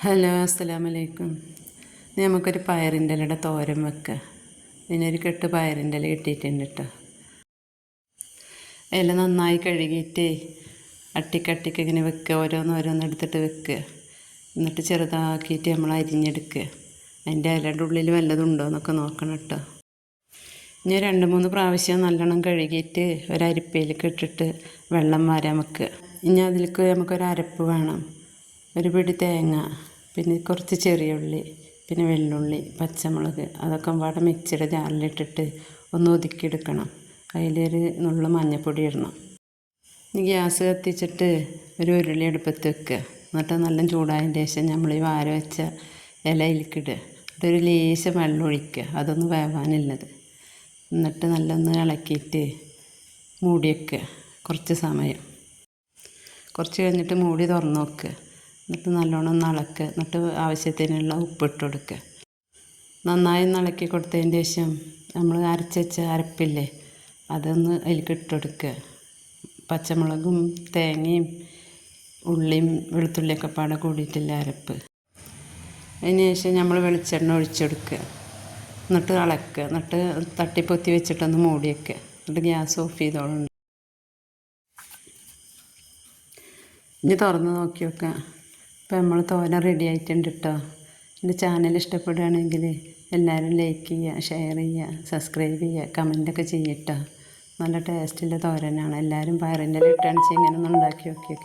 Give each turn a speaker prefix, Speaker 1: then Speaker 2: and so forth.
Speaker 1: Hello, അസ്സലാമലൈക്കും. നമുക്കൊരു പയറിൻ്റെ ഇലയുടെ തോരൻ വെക്കുക. ഇതിനൊരു കെട്ട് പയറിൻ്റെ ഇല കിട്ടിയിട്ടുണ്ട് കേട്ടോ. ഇല നന്നായി കഴുകിയിട്ട് അട്ടിക്കട്ടിക്ക് ഇങ്ങനെ വെക്കുക. ഓരോന്നോരോന്ന് എടുത്തിട്ട് വെക്കുക. എന്നിട്ട് ചെറുതാക്കിയിട്ട് നമ്മൾ അരിഞ്ഞെടുക്കുക. അതിൻ്റെ ഇലയുടെ ഉള്ളിൽ വല്ലതുണ്ടോ എന്നൊക്കെ നോക്കണം കേട്ടോ. ഇനി 2-3 പ്രാവശ്യം നല്ലോണം കഴുകിയിട്ട് ഒരരിപ്പയിലേക്ക് ഇട്ടിട്ട് വെള്ളം വാരാൻ വെക്കുക. ഇനി അതിലേക്ക് നമുക്കൊരു അരപ്പ് വേണം. ഒരു പിടി തേങ്ങ, പിന്നെ കുറച്ച് ചെറിയ ഉള്ളി, പിന്നെ വെള്ളുള്ളി, പച്ചമുളക്, അതൊക്കെ പാടെ മിക്സിയുടെ ജാറിലിട്ടിട്ട് ഒന്ന് ഒതുക്കിയെടുക്കണം. അതിലൊരു നുള്ളു മഞ്ഞൾപ്പൊടി ഇടണം. ഇനി ഗ്യാസ് കത്തിച്ചിട്ട് ഒരു ഉരുളി അടുപ്പത്ത് വെക്കുക. എന്നിട്ട് നല്ല ചൂടായതിന് ശേഷം നമ്മൾ ഈ വാര വെച്ച ഇലയിലേക്കിടുക. എന്നിട്ടൊരു ലേശം വെള്ളം ഒഴിക്കുക, അതൊന്ന് വേവാനുള്ളത്. എന്നിട്ട് നല്ലൊന്ന് ഇളക്കിയിട്ട് മൂടി വെക്കുക കുറച്ച് സമയം. കുറച്ച് കഴിഞ്ഞിട്ട് മൂടി തുറന്ന് വെക്കുക. എന്നിട്ട് നല്ലോണം ഒന്ന് ഇളക്കുക. എന്നിട്ട് ആവശ്യത്തിനുള്ള ഉപ്പിട്ട് കൊടുക്കുക. നന്നായി ഇളക്കി കൊടുത്തതിന് ശേഷം നമ്മൾ അരച്ച് വെച്ച അരപ്പില്ലേ, അതൊന്ന് അതിലേക്ക് ഇട്ട് കൊടുക്കുക. പച്ചമുളകും തേങ്ങയും ഉള്ളിയും വെളുത്തുള്ളിയൊക്കെ പാടെ കൂടിയിട്ടില്ല അരപ്പ്. അതിന് ശേഷം നമ്മൾ വെളിച്ചെണ്ണ ഒഴിച്ചെടുക്കുക. എന്നിട്ട് ഇളക്കുക. എന്നിട്ട് തട്ടിപ്പൊത്തി വെച്ചിട്ടൊന്ന് മൂടി വയ്ക്കുക. എന്നിട്ട് ഗ്യാസ് ഓഫ് ചെയ്തോളും. ഇനി തുറന്ന് നോക്കി നോക്കുക. ഇപ്പോൾ നമ്മൾ തോരൻ റെഡി ആയിട്ടുണ്ട് കേട്ടോ. എൻ്റെ ചാനൽ ഇഷ്ടപ്പെടുകയാണെങ്കിൽ എല്ലാവരും ലൈക്ക് ചെയ്യുക, ഷെയർ ചെയ്യുക, സബ്സ്ക്രൈബ് ചെയ്യുക, കമൻറ്റൊക്കെ ചെയ്യട്ടോ. നല്ല ടേസ്റ്റുള്ള തോരനാണ്. എല്ലാവരും പയറിൻ്റെ ഇല ഇട്ടാണ് ഇങ്ങനെ ഒന്ന് ഉണ്ടാക്കി നോക്കി.